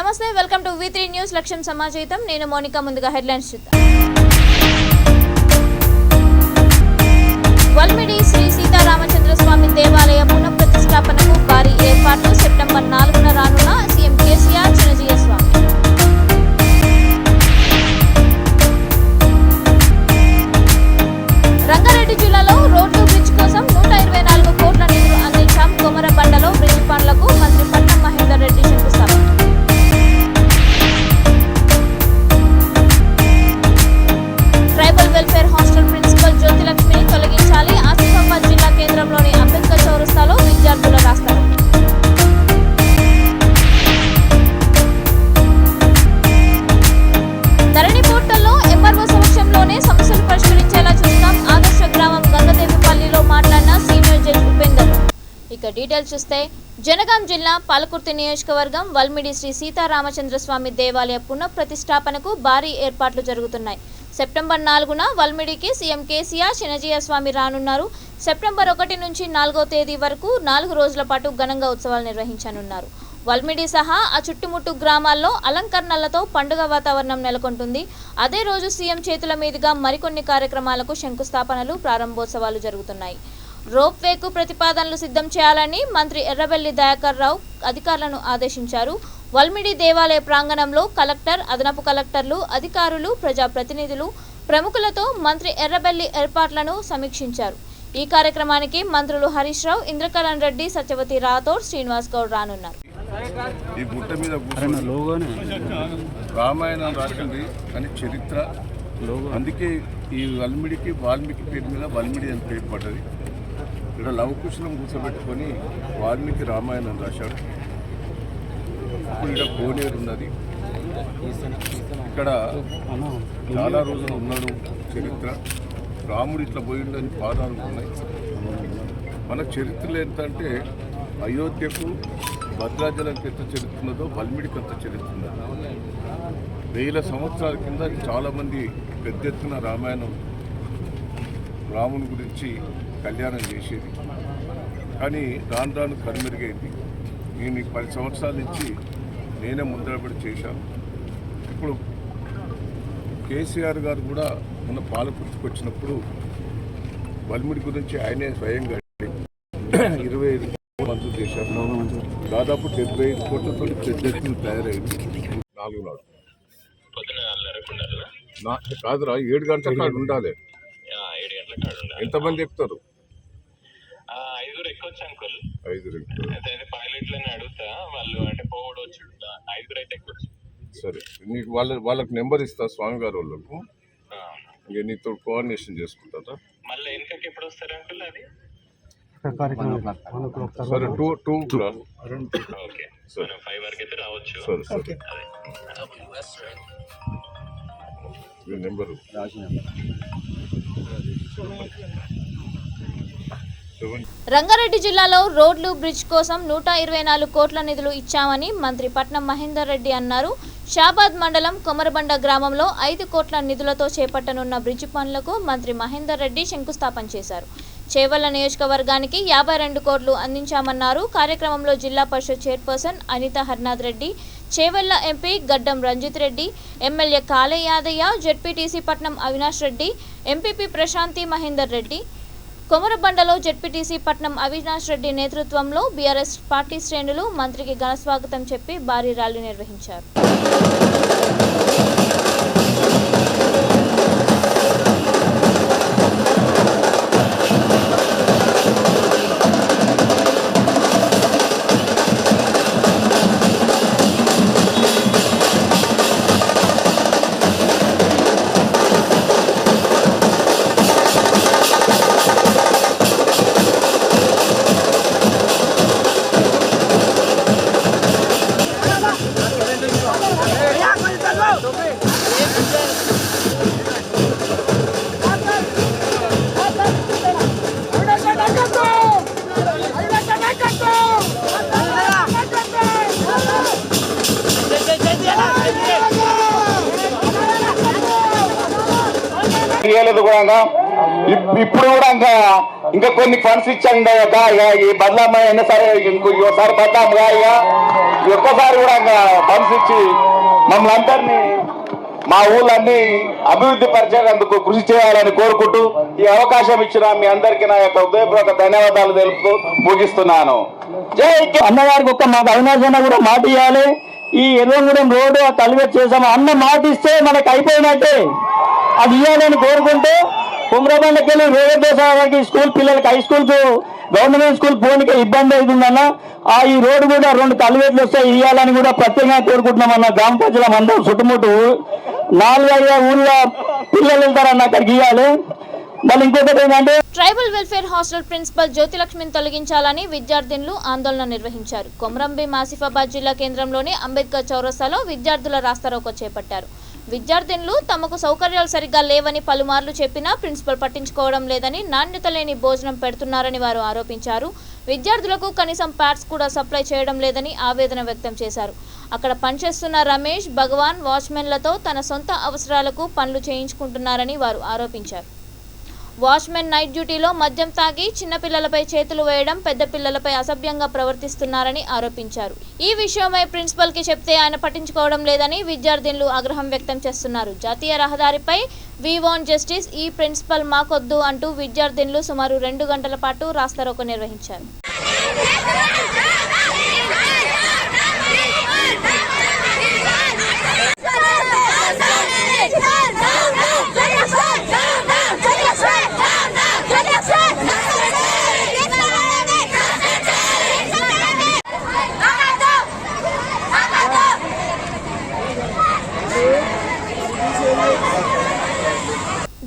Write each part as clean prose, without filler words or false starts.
నమస్తే, welcome to V3 news. లక్ష్యం సమాజేతం. నేను మోనికా. ముందుగా హెడ్లైన్స్ చూద్దాం. వల్మిడి శ్రీ సీతారామచంద్ర స్వామి దేవాలయ పునఃప్రతిష్ఠాపనకు భారీ ఏర్పాట్లు. సెప్టెంబర్ 4న రానున్న సీఎం కేసీఆర్, చినజీయ స్వామి. రంగారెడ్డి జిల్లాలో రోడ్లు బ్రిడ్జ్ కోసం 124 కోట్ల నిధులు అందించాం. కొమరబండలో బ్రిడ్జ్ పనులకు మంత్రి పట్నం మహేందర్ రెడ్డి శంకుస్థాపన. ట్రైబల్ వెల్ఫేర్ హాస్టల్ ప్రిన్సిపల్ జ్యోతిలక్ష్మిని తొలగించాలి. ఆసిఫాబాద్ జిల్లా కేంద్రంలోని అంబేద్కర్ చౌరస్తాలో విద్యార్థుల రాస్తారు. ధరణి పోర్టల్లో ఎంఆర్ఓ సమక్షంలోనే సమస్యలు పరిష్కరించేలా చూస్తాం. ఆదర్శ గ్రామం గంగదేవిపల్లిలో మాట్లాడిన సీనియర్ జడ్జి ఉపేందర్. ఇక డీటెయిల్స్ చూస్తే, జనగాం జిల్లా పాలకుర్తి నియోజకవర్గం వల్మిడి శ్రీ సీతారామచంద్ర స్వామి దేవాలయ పునఃప్రతిష్ఠాపనకు భారీ ఏర్పాట్లు జరుగుతున్నాయి. సెప్టెంబర్ 4న వల్మిడికి సీఎం కేసీఆర్, చినజీయ స్వామి రానున్నారు. సెప్టెంబర్ 1 నుంచి 4వ తేదీ వరకు 4 రోజుల పాటు ఘనంగా ఉత్సవాలు నిర్వహించనున్నారు. వల్మిడి సహా ఆ చుట్టుముట్టు గ్రామాల్లో అలంకరణలతో పండుగ వాతావరణం నెలకొంటుంది. అదే రోజు సీఎం చేతుల మీదుగా మరికొన్ని కార్యక్రమాలకు శంకుస్థాపనలు, ప్రారంభోత్సవాలు జరుగుతున్నాయి. రోప్వేకు ప్రతిపాదనలు సిద్ధం చేయాలని మంత్రి ఎర్రబెల్లి దయాకర్ రావు అధికారులను ఆదేశించారు. వల్మిడి దేవాలయ ప్రాంగణంలో కలెక్టర్, అదనపు కలెక్టర్లు, అధికారులు, ప్రజాప్రతినిధులు, ప్రముఖులతో మంత్రి ఎర్రబెల్లి ఏర్పాట్లను సమీక్షించారు. ఈ కార్యక్రమానికి మంత్రులు హరీష్ రావు, ఇంద్రకరణ్ రెడ్డి, సత్యవతి రాథోడ్, శ్రీనివాస్ గౌడ్ రానున్నారు. ఈ గుట్ట మీద రామాయణం రాసింది అని చరిత్ర, అందుకే ఈ వల్మిడికి వాల్మీకి పేరు మీద వల్మిడి అని పేరు పడ్డది. ఇక్కడ లవకుశలం కూర్చోబెట్టుకొని వాల్మీకి రామాయణం రాశాడు. ఇప్పుడు ఇక్కడ కోనేరు ఉన్నది. ఇక్కడ చాలా రోజులు ఉన్నాడు చరిత్ర. రాముడు ఇట్లా పోయిండని పాదాలు ఉన్నాయి. మన చరిత్రలు ఏంటంటే అయోధ్యకు, భద్రాచలంకి ఎంత చరిత్ర ఉన్నదో వల్మిడికి అంత చరిత్ర ఉన్నది. 1000 సంవత్సరాల కింద చాలామంది పెద్ద ఎత్తున రామాయణం, రాముని గురించి కళ్యాణం చేసేది. కానీ రాను రాను కనుమెరుగైంది. నేను 10 సంవత్సరాల నుంచి నేనే ముందరపడి చేశాను. ఇప్పుడు కేసీఆర్ గారు కూడా మన పాలకుర్తికి వచ్చినప్పుడు వల్మిడి గురించి ఆయనే స్వయంగా 25 మంత్రులు చేశారు. దాదాపు 75 కోట్లతో పెద్ద ఎత్తున తయారైంది. 4 నాడు కాదురా, 7 గంటల కాడ ఉండాలి. ఎంతమంది ఎక్కుతారు? 5 ఎక్కొచ్చు అంకుల్. 5 పైలట్లని అడుగుతా, వాళ్ళు అంటే పోవడం వచ్చి 5 అయితే ఎక్కొచ్చు. సరే, నీకు వాళ్ళకి నెంబర్ ఇస్తా, స్వామి గారు వాళ్ళకు. ఇక నీతో కోఆర్డినేషన్ చేసుకుంటారా? మళ్ళీ వెనకకి ఎప్పుడు వస్తారు అంకుల్? అది సరే, 2 ఓకే, సరే 5 వరకు అయితే రావచ్చు. సరే నెంబరు రంగారెడ్డి జిల్లాలో రోడ్లు బ్రిడ్జ్ కోసం 124 కోట్ల నిధులు ఇచ్చామని మంత్రి పట్నం మహేందర్ రెడ్డి అన్నారు. షాబాద్ మండలం కొమరబండ గ్రామంలో 5 కోట్ల నిధులతో చేపట్టనున్న బ్రిడ్జ్ పనులకు మంత్రి మహేందర్ రెడ్డి శంకుస్థాపన చేశారు. చేవెళ్ల నియోజకవర్గానికి 52 కోట్లు అందించామన్నారు. కార్యక్రమంలో జిల్లా పరిషత్ చైర్పర్సన్ అనిత హర్నాథ్ రెడ్డి, చేవెళ్ల ఎంపీ గడ్డం రంజిత్ రెడ్డి, ఎమ్మెల్యే కాళే యాదయ్య, జెడ్పీటీసీ పట్నం అవినాష్ రెడ్డి, ఎంపీపీ ప్రశాంతి మహేందర్ రెడ్డి. కొమరబండలో జెడ్పీటీసీ పట్నం అవినాష్ రెడ్డి నేతృత్వంలో బీఆర్ఎస్ పార్టీ శ్రేణులు మంత్రికి ఘనస్వాగతం చెప్పి భారీ ర్యాలీ నిర్వహించారు. ఇప్పుడు కూడా ఇంకా ఇంకా కొన్ని ఫండ్స్ ఇచ్చాను ఇక ఈ బదలాం అయినా సరే ఇంకోసారి బదలాంగా ఇక ఒక్కసారి కూడా ఫండ్స్ ఇచ్చి మమ్మల్ని అందరినీ మా ఊళ్ళన్నీ అభివృద్ధి పరిచేందుకు కృషి చేయాలని కోరుకుంటూ ఈ అవకాశం ఇచ్చిన మీ అందరికీ నా యొక్క హృదయపూర్వక ధన్యవాదాలు తెలుపుతూ ముగిస్తున్నాను. జై అన్నగారికి ఒక్క మాకు అవినాశన్న కూడా మాట ఇవ్వాలి. ఈ ఎర్రంగూడెం రోడ్డు కల్వెట్ చేసాము అన్న మాట ఇస్తే మనకు అయిపోయినట్టే, అది ఇవ్వాలని కోరుకుంటూ కుమ్రబండకి వెళ్ళి వేరేదేశానికి స్కూల్ పిల్లలకి హై స్కూల్కు గవర్నమెంట్ స్కూల్ పోనీకి ఇబ్బంది అవుతుందన్న. ఈ రోడ్డు కూడా 2 కల్వెట్లు వస్తాయి ఇవ్వాలని కూడా ప్రత్యేకంగా కోరుకుంటున్నామన్న. గ్రామ ప్రజలం అందరూ చుట్టుముట్టు 4-5 ఊళ్ళ పిల్లలు వెళ్తారన్న అక్కడికి ఇవ్వాలి. మళ్ళీ ఇంకొకటి ఏంటంటే ట్రైబల్ వెల్ఫేర్ హాస్టల్ ప్రిన్సిపల్ జ్యోతిలక్ష్మిని తొలగించాలని విద్యార్థినులు ఆందోళన నిర్వహించారు. కొమరంభీం ఆసిఫాబాద్ జిల్లా కేంద్రంలోని అంబేద్కర్ చౌరస్తాలో విద్యార్థుల రాస్తారోకో చేపట్టారు. విద్యార్థినులు తమకు సౌకర్యాలు సరిగ్గా లేవని పలుమార్లు చెప్పినా ప్రిన్సిపల్ పట్టించుకోవడం లేదని, నాణ్యత లేని భోజనం పెడుతున్నారని వారు ఆరోపించారు. విద్యార్థులకు కనీసం ప్యాడ్స్ కూడా సప్లై చేయడం లేదని ఆవేదన వ్యక్తం చేశారు. అక్కడ పనిచేస్తున్న రమేష్, భగవాన్ వాచ్మెన్లతో తన సొంత అవసరాలకు పనులు చేయించుకుంటున్నారని వారు ఆరోపించారు. వాచ్మెన్ నైట్ డ్యూటీలో మద్యం తాగి చిన్నపిల్లలపై చేతులు వేయడం, పెద్ద పిల్లలపై అసభ్యంగా ప్రవర్తిస్తున్నారని ఆరోపించారు. ఈ విషయమై ప్రిన్సిపల్ కి చెప్తే ఆయన పట్టించుకోవడం లేదని విద్యార్థినులు ఆగ్రహం వ్యక్తం చేస్తున్నారు. జాతీయ రహదారిపై వి వాంట్ జస్టిస్, ఈ ప్రిన్సిపల్ మాకొద్దు అంటూ విద్యార్థినులు సుమారు 2 గంటల పాటు రాస్తారోకో నిర్వహించారు.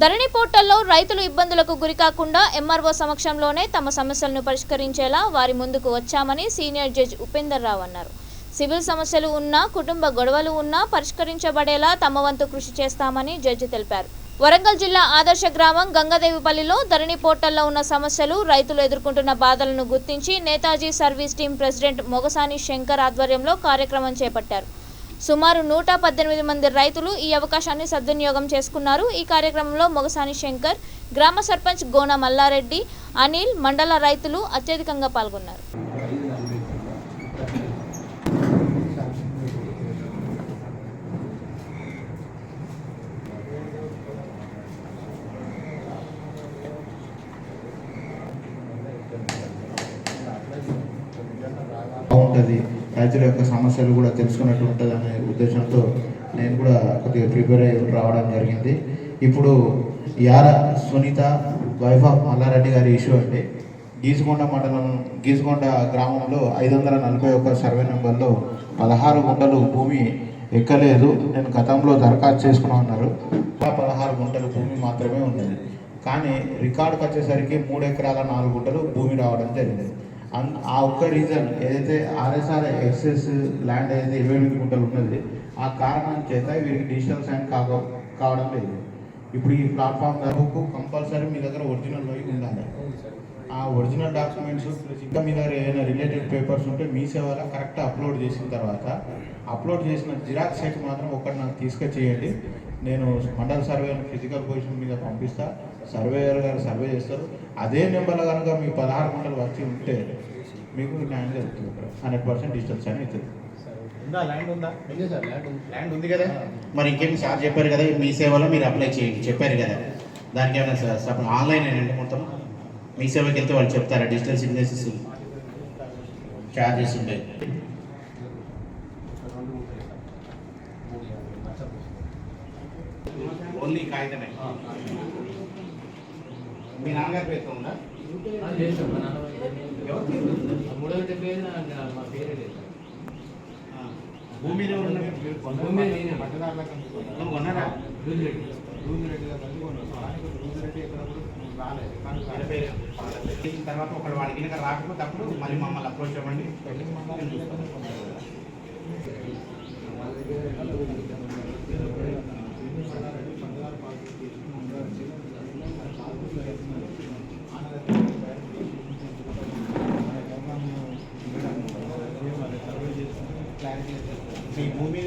ధరణి పోర్టల్లో రైతులు ఇబ్బందులకు గురికాకుండా ఎంఆర్ఓ సమక్షంలోనే తమ సమస్యలను పరిష్కరించేలా వారి ముందుకు వచ్చామని సీనియర్ జడ్జి ఉపేందర్ రావు అన్నారు. సివిల్ సమస్యలు ఉన్నా, కుటుంబ గొడవలు ఉన్నా పరిష్కరించబడేలా తమ వంతు కృషి చేస్తామని జడ్జి తెలిపారు. వరంగల్ జిల్లా ఆదర్శ గ్రామం గంగదేవిపల్లిలో ధరణి పోర్టల్లో ఉన్న సమస్యలు, రైతులు ఎదుర్కొంటున్న బాధలను గుర్తించి Netaji service team president Mogasani Shankar ఆధ్వర్యంలో కార్యక్రమం చేపట్టారు. సుమారు 118 మంది రైతులు ఈ అవకాశాన్ని సద్వినియోగం చేసుకున్నారు. ఈ కార్యక్రమంలో మొగసాని శంకర్, గ్రామ సర్పంచ్ గోన మల్లారెడ్డి, అనిల్, మండల రైతులు అత్యధికంగా పాల్గొన్నారు. బాగుంటుంది, రైతుల యొక్క సమస్యలు కూడా తెలుసుకున్నట్టు ఉంటుంది అనే ఉద్దేశంతో నేను కూడా కొద్దిగా ప్రిపేర్ అయ్యి రావడం జరిగింది. ఇప్పుడు యార సునీత వైఫ్ ఆఫ్ మల్లారెడ్డి గారి ఇష్యూ అంటే గీసుకొండ మండలం గీసుకొండ గ్రామంలో 541 సర్వే నెంబర్లో 16 గుంటలు భూమి ఎక్కలేదు. నేను గతంలో దరఖాస్తు చేసుకున్నా ఉన్నారు. 16 గుంటలు భూమి మాత్రమే ఉన్నది. కానీ రికార్డుకి వచ్చేసరికి 3 ఎకరాల 4 గుంటలు భూమి రావడం జరిగింది. ఆ ఒక్క రీజన్ ఏదైతే ఆర్ఎస్ఆర్ ఎక్సెస్ ల్యాండ్ ఏదైతే 28 గుంటలు ఉన్నది, ఆ కారణం చేత వీరికి డిజిటల్ సైన్ కావడం లేదు. ఇప్పుడు ఈ ప్లాట్ఫామ్ ధరకు కంపల్సరీ మీ దగ్గర ఒరిజినల్ అయి ఉండాలి. ఆ ఒరిజినల్ డాక్యుమెంట్స్ ఇంకా మీ దగ్గర ఏదైనా రిలేటెడ్ పేపర్స్ ఉంటే మీ సేవలో కరెక్ట్ అప్లోడ్ చేసిన తర్వాత అప్లోడ్ చేసిన జిరాక్స్ సెట్ మాత్రం ఒకటి నాకు తీసుకొచ్చేయండి. నేను మండల సర్వే ఫిజికల్ పొజిషన్ మీద పంపిస్తా, సర్వేయర్ గారు సర్వే చేస్తారు. అదే నెంబర్లో కనుక మీకు 16 గుంటలు వచ్చి ఉంటే మీకు న్యాయం జరుగుతుంది. 100% డిజిటల్ సైన్ అవుతుంది. ల్యాండ్ ఉందా? ల్యాండ్ ఉంది కదా. మరి ఇంకేమి సార్ చెప్పారు కదా, మీ సేవలో మీరు అప్లై చేయండి చెప్పారు కదా. దానికి ఏమైనా ఆన్లైన్ ఏంటంటే మొత్తం మీ సేవకి వెళ్తే వాళ్ళు చెప్తారా డిజిటల్ సిగ్నేచర్స్ ఛార్జెస్ ఉంటాయి. ఓన్లీ కాగితమే. మీ నాన్నగారి పేరుతో ఉందా? భూమి కొన్నారా? తర్వాత ఒకటి వాడికి కనుక రాకపోతే అప్పుడు మళ్ళీ మమ్మల్ని అప్రోచ్ అవ్వండి. మీ భూమి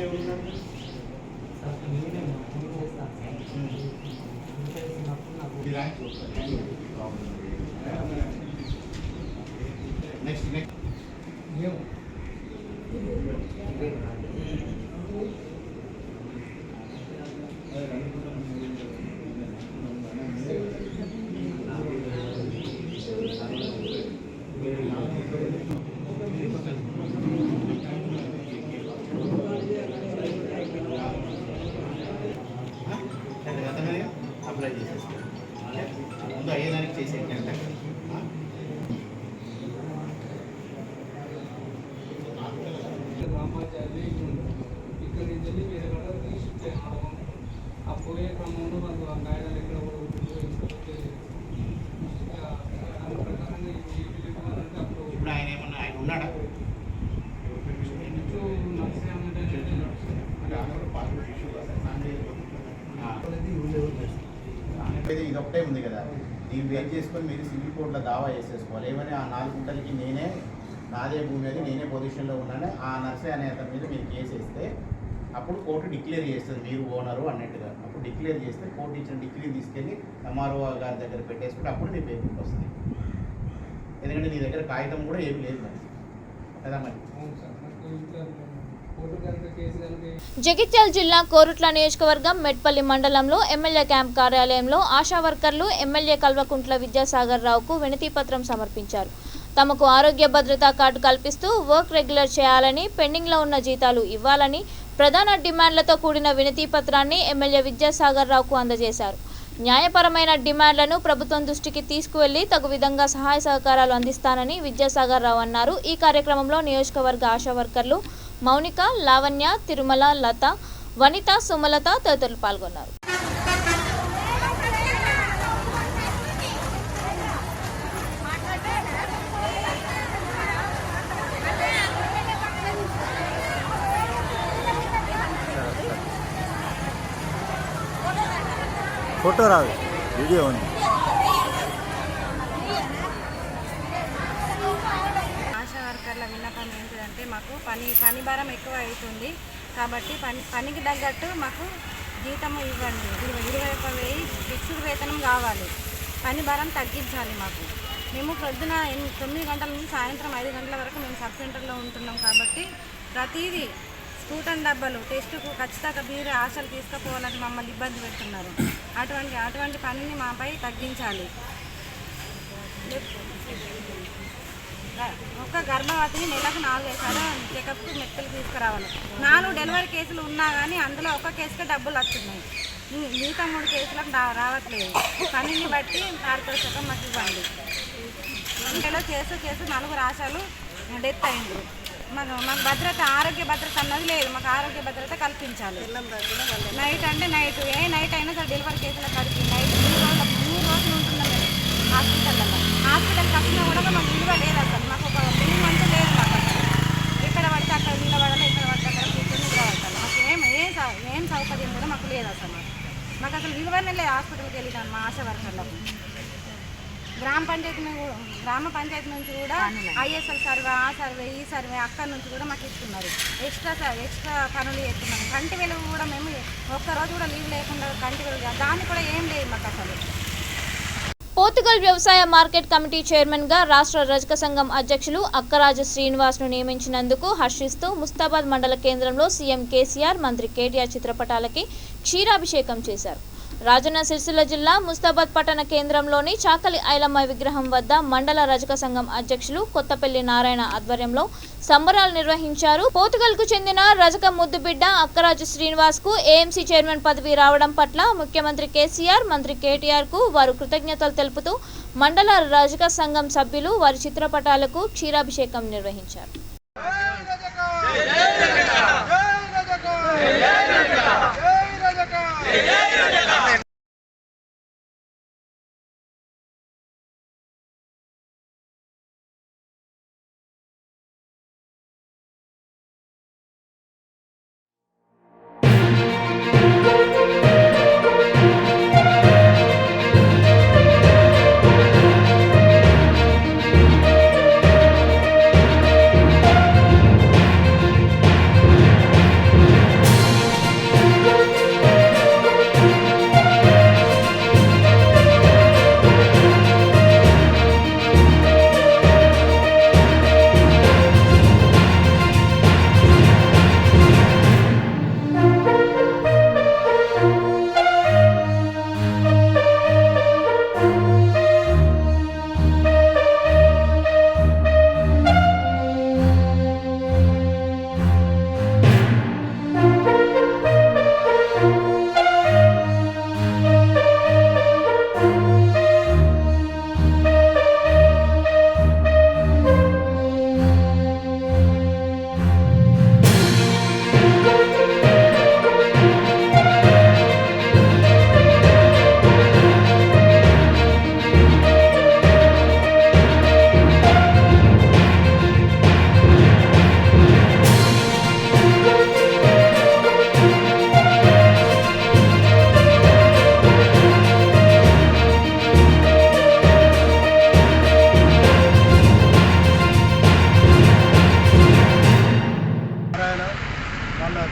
అప్లై చేసేస్తాను ముందు అయ్యేదానికి చేసేయండి అంటే గ్రామ పంచాయతీ ఇక్కడ నుంచి వెళ్ళి వేరే కట్ట షిఫ్ట్ చేయడం ఆ పోయే క్రమంలో వాళ్ళు ఆ గాయలు ఎక్కడ కూడా దాని ప్రకారంగా అంటే అప్పుడు ఇప్పుడు ఆయన ఏమన్నా ఆయన ఉన్నాడా ఇది ఒకటే ఉంది కదా దీన్ని వెయిట్ చేసుకొని మీరు సివిల్ కోర్టులో దావా వేసేసుకోవాలి ఏమని ఆ 4 గుంటలకి నేనే నాదే భూమి అది నేనే పొజిషన్లో ఉన్నాను ఆ నర్సే అనే అతని మీద మీరు కేసు వేస్తే అప్పుడు కోర్టు డిక్లేర్ చేస్తుంది మీరు ఓనరు అన్నట్టుగా అప్పుడు డిక్లేర్ చేస్తే కోర్టు ఇచ్చిన డిగ్రీ తీసుకెళ్ళి ఎంఆర్ఓ గారి దగ్గర పెట్టేసుకుంటే అప్పుడు నీ పేపర్కి వస్తుంది ఎందుకంటే నీ దగ్గర కాగితం కూడా ఏమి లేదు మరి కదా మరి జగిత్యాల జిల్లా కోరుట్ల నియోజకవర్గం మెట్పల్లి మండలంలో ఎమ్మెల్యే క్యాంప్ కార్యాలయంలో ఆశా వర్కర్లు ఎమ్మెల్యే కల్వకుంట్ల విద్యాసాగర్ రావుకు వినతి పత్రం సమర్పించారు. తమకు ఆరోగ్య భద్రతా కార్డు కల్పిస్తూ వర్క్ రెగ్యులర్ చేయాలని, పెండింగ్లో ఉన్న జీతాలు ఇవ్వాలని ప్రధాన డిమాండ్లతో కూడిన వినతి పత్రాన్ని ఎమ్మెల్యే విద్యాసాగర్ రావుకు అందజేశారు. న్యాయపరమైన డిమాండ్లను ప్రభుత్వం దృష్టికి తీసుకువెళ్లి తగు విధంగా సహాయ సహకారాలు అందిస్తానని విద్యాసాగర్ రావు అన్నారు. ఈ కార్యక్రమంలో నియోజకవర్గ ఆశా వర్కర్లు మౌనిక, లావణ్య, తిరుమల, లత, వనిత, సుమలత తదితరులు పాల్గొన్నారు. ఫోటో రాదు, వీడియో ఉంది. ఆశా వర్కర్ల విన్నపం ఏంటంటే మాకు పని భారం ఎక్కువ అవుతుంది కాబట్టి పనికి తగ్గట్టు మాకు జీతము ఇవ్వండి. 21,000 ఫిక్స్డ్ వేతనం కావాలి. పని భారం తగ్గించాలి మాకు. మేము పొద్దున 9 గంటల నుంచి సాయంత్రం 5 గంటల వరకు మేము సబ్ సెంటర్లో ఉంటున్నాం కాబట్టి ప్రతిదీ స్కూటన్ డబ్బాలు టెస్టుకు ఖచ్చితంగా మీరు ఆశలు తీసుకుపోవాలని మమ్మల్ని ఇబ్బంది పెడుతున్నారు. అటువంటి పనిని మాపై తగ్గించాలి. ఒక గర్భవతిని నెలకు 4 సార్లు చెకప్కు మెత్తలు తీసుకురావాలి. 4 డెలివరీ కేసులు ఉన్నా కానీ అందులో ఒక కేసుకే డబ్బులు వస్తున్నాయి. మిగతా 3 కేసులకు రావట్లేదు. పనిని బట్టి పారితోషికం మాకు ఇవ్వండి. ఇంట్లో చేస్తూ 4 ఆశలు డెత్ అయింది. మాకు భద్రత, ఆరోగ్య భద్రత అన్నది లేదు. మాకు ఆరోగ్య భద్రత కల్పించాలి. నైట్ అంటే నైట్ నైట్ అయినా సరే డెలివరీ కేసుల కడిగి నైట్ 3 రోజులు ఉంటున్నాం మేము హాస్పిటల్లో. హాస్పిటల్కి వచ్చినా కూడా మాకు విలువ లేదు అసలు. మాకు ఒక బిల్లు అంటూ లేదు. మాకు అసలు ఇక్కడ పడితే అక్కడ నిలబడాలి, ఇక్కడ పడితే అక్కడ కూర్చొని నిలబడాలి. మాకు ఏం సౌకర్యం కూడా మాకు లేదు అసలు. మాకు అసలు విలువనే లేదు. హాస్పిటల్కి వెళ్ళినాను మా ఆశా వర్కర్లకు. గ్రామ పంచాయతీ నుంచి కూడా ఐఎస్ఎల్ సర్వే, ఆ సర్వే, ఈ సర్వే అక్కడి నుంచి కూడా మాకు ఇస్తున్నారు. ఎక్స్ట్రా పనులు చేస్తున్నాము. కంటి వెలుగు కూడా మేము ఒక్కరోజు కూడా లీవ్ లేకుండా కంటి వెలుగు దాన్ని కూడా ఏం లేదు మాకు అసలు. పోతుగల్ వ్యవసాయ మార్కెట్ కమిటీ చైర్మన్గా రాష్ట్ర రజక సంఘం అధ్యక్షులు అక్కరాజు శ్రీనివాస్ను నియమించినందుకు హర్షిస్తూ ముస్తాబాద్ మండల కేంద్రంలో సీఎం కేసీఆర్, మంత్రి కేటీఆర్ చిత్రపటాలకి క్షీరాభిషేకం చేశారు. రాజన్న సిరిసిల్ల జిల్లా ముస్తాబాద్ పట్టణ కేంద్రంలోని చాకలి ఐలమ్మ విగ్రహం వద్ద మండల రజక సంఘం అధ్యక్షులు కొత్తపల్లి నారాయణ ఆధ్వర్యంలో సంబరాలు నిర్వహించారు. పోతుగల్కు చెందిన రజక ముద్దుబిడ్డ అక్కరాజు శ్రీనివాస్ కు ఏఎంసీ చైర్మన్ పదవి రావడం పట్ల ముఖ్యమంత్రి కేసీఆర్, మంత్రి కేటీఆర్ కు వారు కృతజ్ఞతలు తెలుపుతూ మండల రజక సంఘం సభ్యులు వారి చిత్రపటాలకు క్షీరాభిషేకం నిర్వహించారు.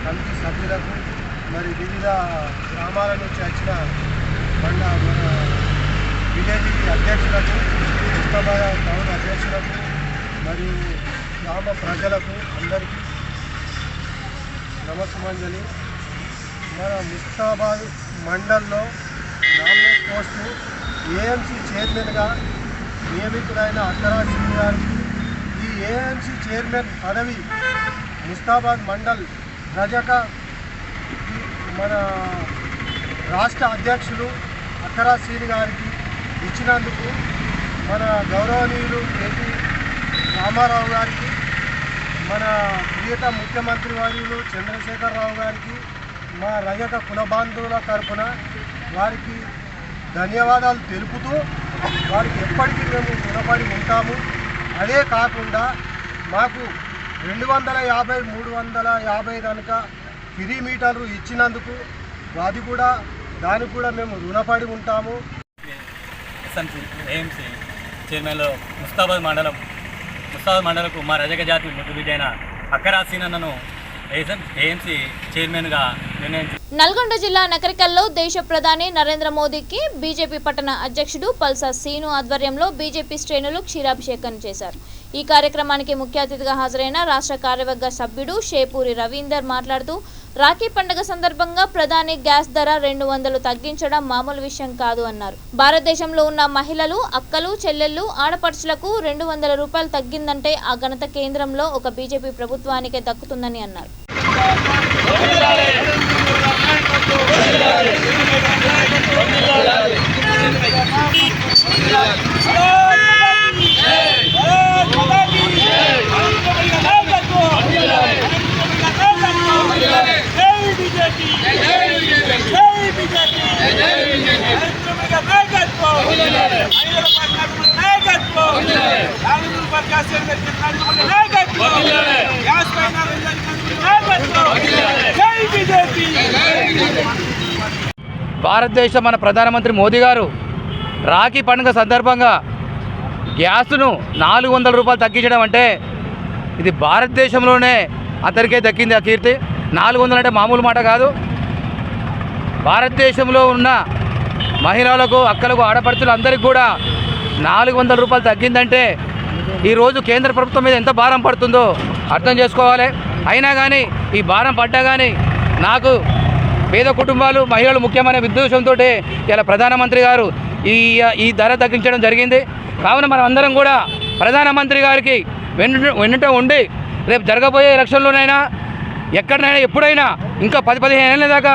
కమిటీ సభ్యులకు మరి వివిధ గ్రామాల నుంచి వచ్చిన మన బీజేపీ అధ్యక్షులకు ముస్తాబాద్ టౌన్ అధ్యక్షులకు మరియు గ్రామ ప్రజలకు అందరికీ నమస్సుమంజలి. మన ముస్తాబాద్ మండల్లో నామినేట్ పోస్టు ఏఎంసీ చైర్మన్గా నియమితులైన అక్కరాజ్ సింగ్ గారికి ఈ ఏఎంసీ చైర్మన్ పదవి ముస్తాబాద్ మండల్ రజక మన రాష్ట్ర అధ్యక్షులు అక్కరాజ్ సింగ్ గారికి ఇచ్చినందుకు మన గౌరవనీయులు కేటీ రామారావు గారికి, మన ప్రియత ముఖ్యమంత్రి వర్యులు చంద్రశేఖరరావు గారికి, మా రజక కుల బాంధవుల తరఫున వారికి ధన్యవాదాలు తెలుపుతూ వారికి ఎప్పటికీ మేము రుణపడి ఉంటాము. అదే కాకుండా మాకు 250, 350 కనుక ఫ్రీ మీటర్లు ఇచ్చినందుకు దానికి కూడా మేము రుణపడి ఉంటాము. ఎస్ఎంసీ ఏఎంసీ చైర్మన్లో ముస్తాబాద్ మండలకు మా రజక జాతి ముద్దు బిడ్డైన అక్కరాజ్ సింగ్ అన్నను ఏఎంసీ చైర్మన్గా నిర్ణయించారు. నల్గొండ జిల్లా నకరికల్లో దేశ ప్రధాని నరేంద్ర మోదీకి బీజేపీ పట్టణ అధ్యక్షుడు పల్సా సీను ఆధ్వర్యంలో బీజేపీ శ్రేణులు క్షీరాభిషేకం చేశారు. ఈ కార్యక్రమానికి ముఖ్య అతిథిగా హాజరైన రాష్ట్ర కార్యవర్గ సభ్యుడు షేపూరి రవీందర్ మాట్లాడుతూ రాఖీ పండుగ సందర్భంగా ప్రధాని గ్యాస్ ధర 200 తగ్గించడం మామూలు విషయం కాదు అన్నారు. భారతదేశంలో ఉన్న మహిళలు, అక్కలు, చెల్లెళ్ళు, ఆడపడుచులకు 200 రూపాయలు తగ్గిందంటే ఆ ఘనత కేంద్రంలో ఒక బీజేపీ ప్రభుత్వానికే దక్కుతుందని అన్నారు. భారతదేశం మన ప్రధానమంత్రి మోదీ గారు రాఖీ పండుగ సందర్భంగా గ్యాస్ను 400 రూపాయలు తగ్గించడం అంటే ఇది భారతదేశంలోనే అతనికే దక్కింది ఆ కీర్తి. 400 అంటే మామూలు మాట కాదు. భారతదేశంలో ఉన్న మహిళలకు, అక్కలకు, ఆడపడుచులు అందరికీ కూడా 400 రూపాయలు తగ్గిందంటే ఈరోజు కేంద్ర ప్రభుత్వం మీద ఎంత భారం పడుతుందో అర్థం చేసుకోవాలి. అయినా కానీ ఈ భారం పడ్డా కానీ నాకు పేద కుటుంబాలు, మహిళలు ముఖ్యమైన ఉద్దేశంతో ఇలా ప్రధానమంత్రి గారు ఈ ధర తగ్గించడం జరిగింది. కావున మనం అందరం కూడా ప్రధానమంత్రి గారికి వెన్నుట ఉండి రేపు జరగబోయే ఎలక్షన్లోనైనా ఎక్కడైనా ఎప్పుడైనా ఇంకా 10-15 ఏళ్ళ దాకా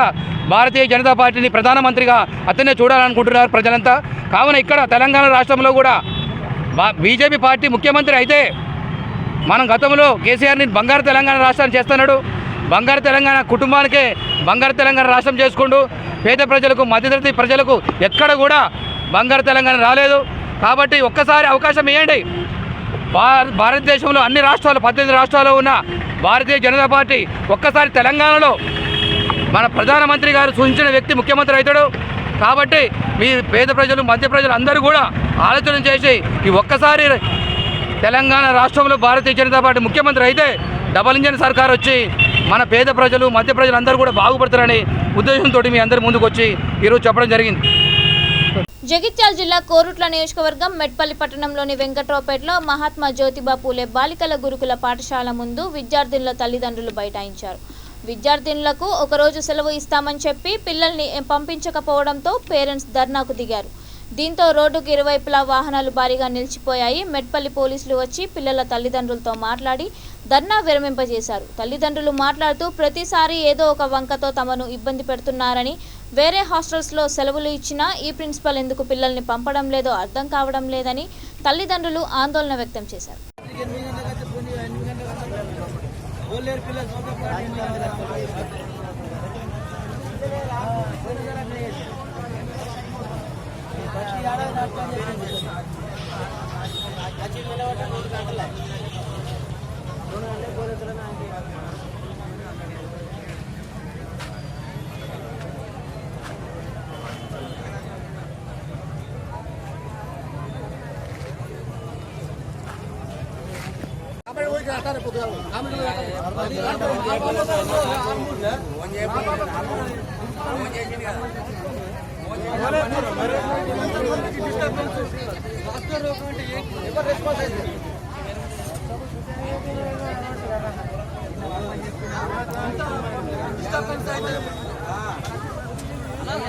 భారతీయ జనతా పార్టీని ప్రధానమంత్రిగా అతనే చూడాలనుకుంటున్నారు ప్రజలంతా. కావున ఇక్కడ తెలంగాణ రాష్ట్రంలో కూడా బీజేపీ పార్టీ ముఖ్యమంత్రి అయితే మనం గతంలో కేసీఆర్ని బంగారు తెలంగాణ రాష్ట్రాన్ని చేస్తున్నాడు. బంగారు తెలంగాణ కుటుంబానికే బంగారు తెలంగాణ రాష్ట్రం చేసుకుంటూ పేద ప్రజలకు, మధ్యతరగతి ప్రజలకు ఎక్కడ కూడా బంగారు తెలంగాణ రాలేదు. కాబట్టి ఒక్కసారి అవకాశం ఇవ్వండి. భారతదేశంలో అన్ని రాష్ట్రాలు 18 రాష్ట్రాల్లో ఉన్న భారతీయ జనతా పార్టీ ఒక్కసారి తెలంగాణలో మన ప్రధానమంత్రి గారు సూచించిన వ్యక్తి ముఖ్యమంత్రి అవుతాడు. కాబట్టి మీ పేద ప్రజలు, మధ్య ప్రజలు అందరూ కూడా ఆలోచన చేసి ఈ ఒక్కసారి తెలంగాణ రాష్ట్రంలో భారతీయ జనతా పార్టీ ముఖ్యమంత్రి అయితే డబల్ ఇంజన్ సర్కార్ వచ్చి మన పేద ప్రజలు, మధ్య ప్రజలు అందరూ కూడా బాగుపడతారని ఉద్దేశంతో మీ అందరి ముందుకు వచ్చి ఈరోజు చెప్పడం జరిగింది. జగిత్యాల జిల్లా కోరుట్ల నియోజకవర్గం మెట్పల్లి పట్టణంలోని వెంకట్రావుపేటలో మహాత్మా జ్యోతిబా పూలే బాలికల గురుకుల పాఠశాల ముందు విద్యార్థినుల తల్లిదండ్రులు బైఠాయించారు. విద్యార్థినులకు ఒకరోజు సెలవు ఇస్తామని చెప్పి పిల్లల్ని పంపించకపోవడంతో పేరెంట్స్ ధర్నాకు దిగారు. దీంతో రోడ్డుకు ఇరువైపులా వాహనాలు భారీగా నిలిచిపోయాయి. మెట్పల్లి పోలీసులు వచ్చి పిల్లల తల్లిదండ్రులతో మాట్లాడి ధర్నా విరమింపజేశారు. తల్లిదండ్రులు మాట్లాడుతూ ప్రతిసారి ఏదో ఒక వంకతో తమను ఇబ్బంది పెడుతున్నారని, వేరే హాస్టల్స్లో సెలవులు ఇచ్చినా ఈ ప్రిన్సిపల్ ఎందుకు పిల్లల్ని పంపడం లేదో అర్థం కావడం లేదని తల్లిదండ్రులు ఆందోళన వ్యక్తం చేశారు.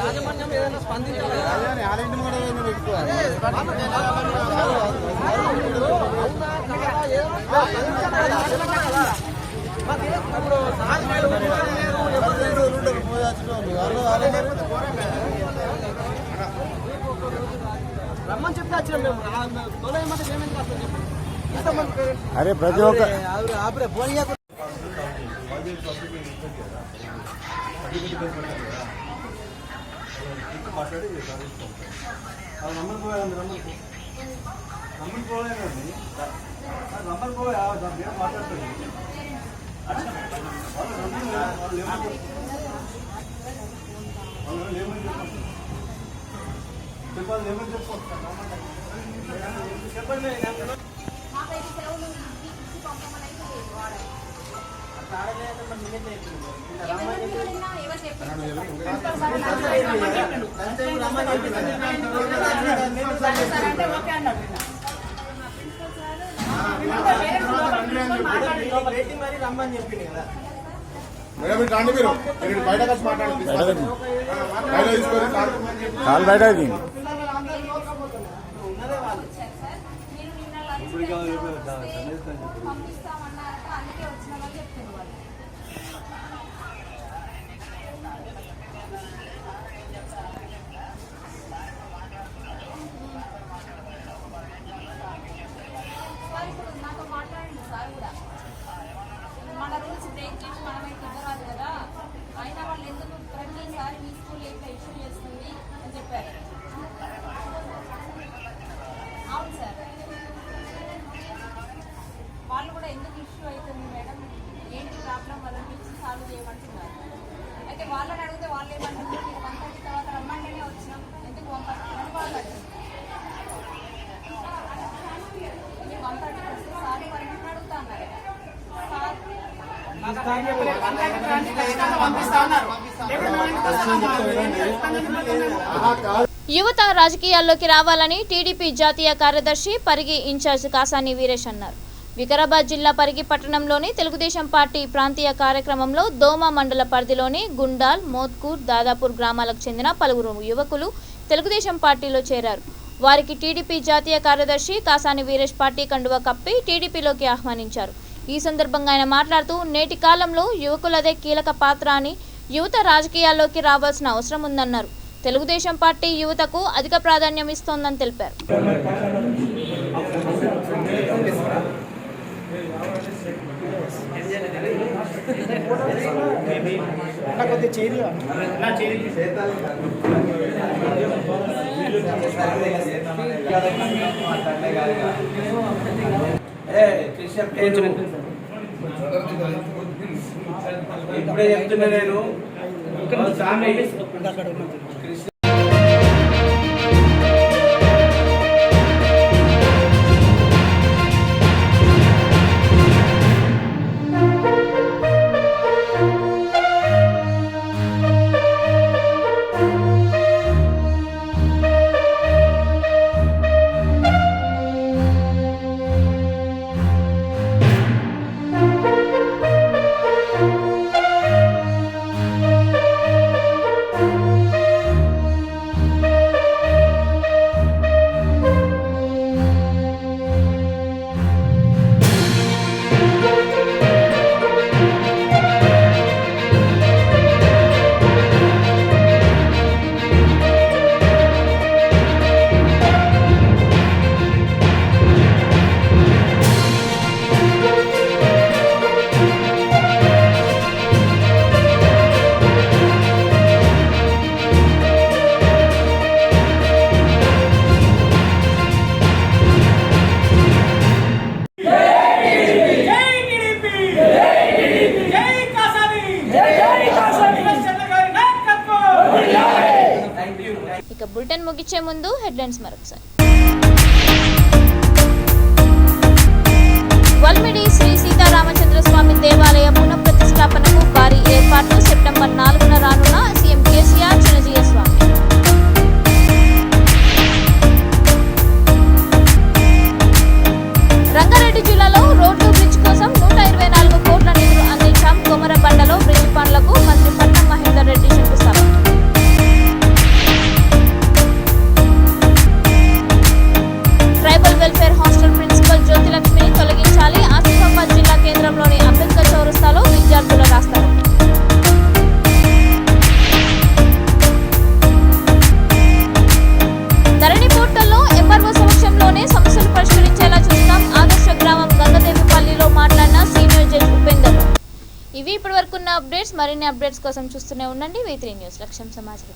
యాజమాన్యం ఏదైనా స్పందించాలి. రమ్మని చెప్తే వచ్చినాం మేము. తొలగమంటే మేమేం కాస్తాం? అరే ప్రతి ఒక్క కాలు బయట మన రూల్స్ బ్రేక్ చేసి మనమైతే ఇవ్వరాదు కదా, అయినా వాళ్ళు ఎందుకు ప్రతిసారి మీ స్కూల్ ఏంటో ఇష్యూ చేస్తుంది అని చెప్పారు. అవును సార్, వాళ్ళు కూడా ఎందుకు ఇష్యూ అవుతుంది మేడం, ఏంటి ప్రాబ్లం వాళ్ళని పిలిచి సాల్వ్ చేయమంటున్నారు. అయితే వాళ్ళని అడిగితే వాళ్ళు ఏమంటున్నారు, మీరు 1:30 తర్వాత రమ్మంటేనే వచ్చినాం, ఎందుకు 1:30 వాళ్ళు అడిగింది. మీరు 1:30 వస్తే సార్ పర్మిషన్ అడుగుతా అన్నారు. యువత రాజకీయాల్లోకి రావాలని టీడీపీ జాతీయ కార్యదర్శి పరిగి ఇన్ఛార్జ్ కాసాని వీరేష్ అన్నారు. వికారాబాద్ జిల్లా పరిగి పట్టణంలోని తెలుగుదేశం పార్టీ ప్రాంతీయ కార్యక్రమంలో దోమ మండల పరిధిలోని గుండాల్, మోత్కూర్, దాదాపూర్ గ్రామాలకు చెందిన పలువురు యువకులు తెలుగుదేశం పార్టీలో చేరారు. వారికి టీడీపీ జాతీయ కార్యదర్శి కాసాని వీరేష్ పార్టీ కండువా కప్పి టీడీపీలోకి ఆహ్వానించారు. ఈ సందర్భంగా ఆయన మాట్లాడుతూ నేటి కాలంలో యువకులదే కీలక పాత్ర అని, యువత రాజకీయాల్లోకి రావాల్సిన అవసరం ఉందన్నారు. తెలుగుదేశం పార్టీ యువతకు అధిక ప్రాధాన్యం ఇస్తోందని తెలిపారు. ఇప్పుడే చెప్తున్నా నేను. ఇక బులెటిన్ ముగించే ముందు హెడ్లైన్స్ మరొకసారి. వల్మిడి శ్రీ సీతారామచంద్ర స్వామి దేవాలయ పునఃప్రతిష్టాపనకు భారీ ఏర్పాట్లు. సెప్టెంబర్ 4న రానున్న సీఎం కేసీఆర్ చినజీయ స్వామి. రంగారెడ్డి జిల్లాలో రోడ్లు బ్రిడ్జ్ కోసం 124 కోట్ల నిధులు అందించాం. కొమరబండలో బ్రిడ్జ్ పనులకు మంత్రి పట్నం మహేందర్ రెడ్డి శంకుస్థాపన. ట్రైబల్ వెల్ఫేర్ హాస్టల్ ప్రిన్సిపల్ జ్యోతిలక్ష్మిని తొలగించాలి. ఆసిఫాబాద్ జిల్లా కేంద్రంలోని అంబేద్కర్ చౌరస్తాలో విద్యార్థుల రాస్తారు. ధరణి పోర్టల్లో ఎంఆర్ఓ సమక్షంలోనే సమస్యలు పరిష్కరించేలా చూస్తాం. ఆదర్శ గ్రామం గంగదేవిపల్లిలో మాట్లాడిన సీనియర్ జడ్జి ఉపేందర్. ఇవి ఇప్పటివరకున్న అప్డేట్స్. మరిన్ని అప్డేట్స్ కోసం చూస్తూనే ఉండండి V3 న్యూస్. లక్ష్యం సమాజం.